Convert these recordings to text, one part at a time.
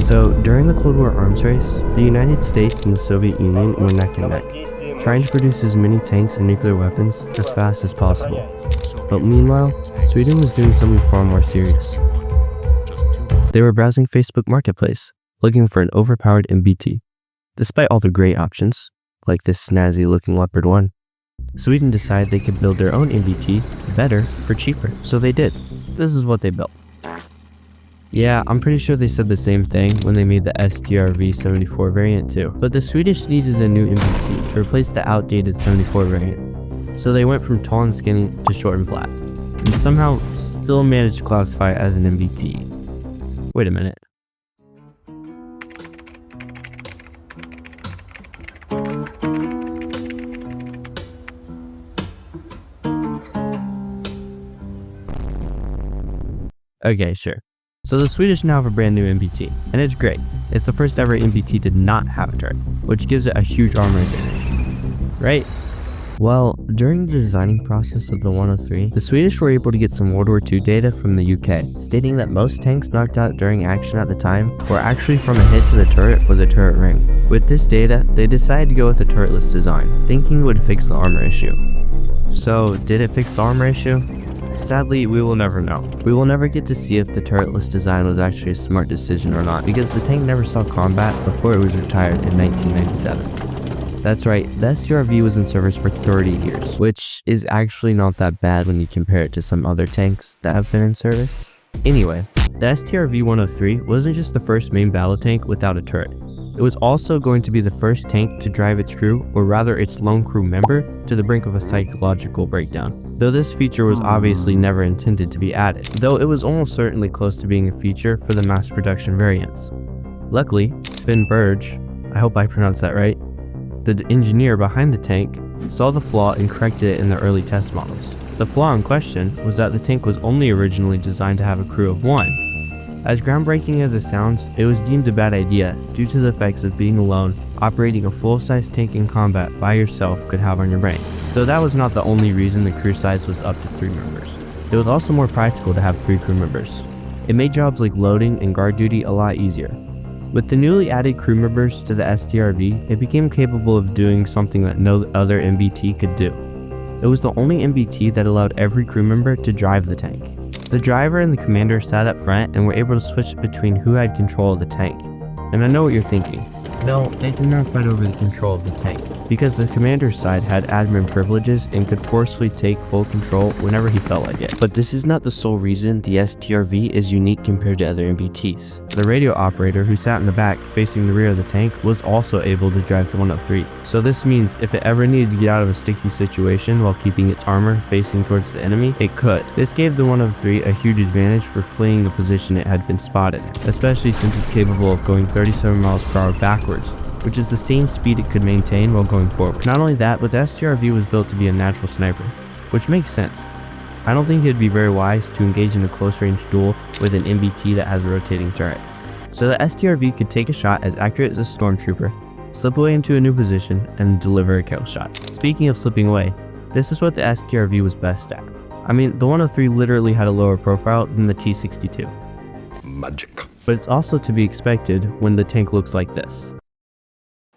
So during the Cold War arms race, the United States and the Soviet Union were neck and neck, trying to produce as many tanks and nuclear weapons as fast as possible. But meanwhile, Sweden was doing something far more serious. They were browsing Facebook Marketplace, looking for an overpowered MBT. Despite all the great options, like this snazzy looking Leopard 1, Sweden decided they could build their own MBT better for cheaper, so they did. This is what they built. Yeah, I'm pretty sure they said the same thing when they made the Strv 74 variant too, but the Swedish needed a new MBT to replace the outdated 74 variant. So they went from tall and skinny to short and flat, and somehow still managed to classify it as an MBT. Wait a minute. Okay, sure. So the Swedish now have a brand new MBT, and it's great. It's the first ever MBT to not have a turret, which gives it a huge armor advantage, right? Well, during the designing process of the 103, the Swedish were able to get some World War II data from the UK, stating that most tanks knocked out during action at the time were actually from a hit to the turret or the turret ring. With this data, they decided to go with a turretless design, thinking it would fix the armor issue. So, did it fix the armor issue? Sadly, we will never know. We will never get to see if the turretless design was actually a smart decision or not, because the tank never saw combat before it was retired in 1997. That's right, the Strv was in service for 30 years, which is actually not that bad when you compare it to some other tanks that have been in service. Anyway, the Strv 103 wasn't just the first main battle tank without a turret. It was also going to be the first tank to drive its crew, or rather its lone crew member, to the brink of a psychological breakdown. Though this feature was obviously never intended to be added, though it was almost certainly close to being a feature for the mass production variants. Luckily, Sven Berge, I hope I pronounced that right, the engineer behind the tank, saw the flaw and corrected it in the early test models. The flaw in question was that the tank was only originally designed to have a crew of 1. As groundbreaking as it sounds, it was deemed a bad idea due to the effects of being alone. Operating a full-size tank in combat by yourself could have on your brain. Though that was not the only reason the crew size was up to 3 members. It was also more practical to have 3 crew members. It made jobs like loading and guard duty a lot easier. With the newly added crew members to the Strv, it became capable of doing something that no other MBT could do. It was the only MBT that allowed every crew member to drive the tank. The driver and the commander sat up front and were able to switch between who had control of the tank. And I know what you're thinking. No, they did not fight over the control of the tank, because the commander's side had admin privileges and could forcefully take full control whenever he felt like it. But this is not the sole reason the Strv is unique compared to other MBTs. The radio operator who sat in the back facing the rear of the tank was also able to drive the 103. So this means if it ever needed to get out of a sticky situation while keeping its armor facing towards the enemy, it could. This gave the 103 a huge advantage for fleeing the position it had been spotted, especially since it's capable of going 37 miles per hour backwards, which is the same speed it could maintain while going forward. Not only that, but the Strv was built to be a natural sniper, which makes sense. I don't think it'd be very wise to engage in a close-range duel with an MBT that has a rotating turret. So the Strv could take a shot as accurate as a stormtrooper, slip away into a new position, and deliver a kill shot. Speaking of slipping away, this is what the Strv was best at. I mean, the 103 literally had a lower profile than the T62. Magic. But it's also to be expected when the tank looks like this.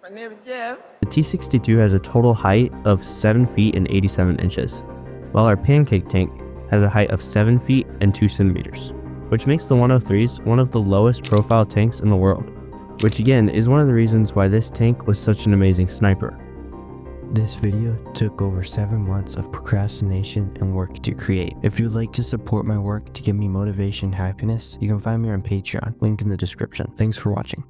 My name is Jeff. The T62 has a total height of 7 feet and 87 inches, while our pancake tank has a height of 7 feet and 2 centimeters, which makes the 103s one of the lowest profile tanks in the world, which again is one of the reasons why this tank was such an amazing sniper. This video took over 7 months of procrastination and work to create. If you'd like to support my work to give me motivation and happiness, you can find me on Patreon, link in the description. Thanks for watching.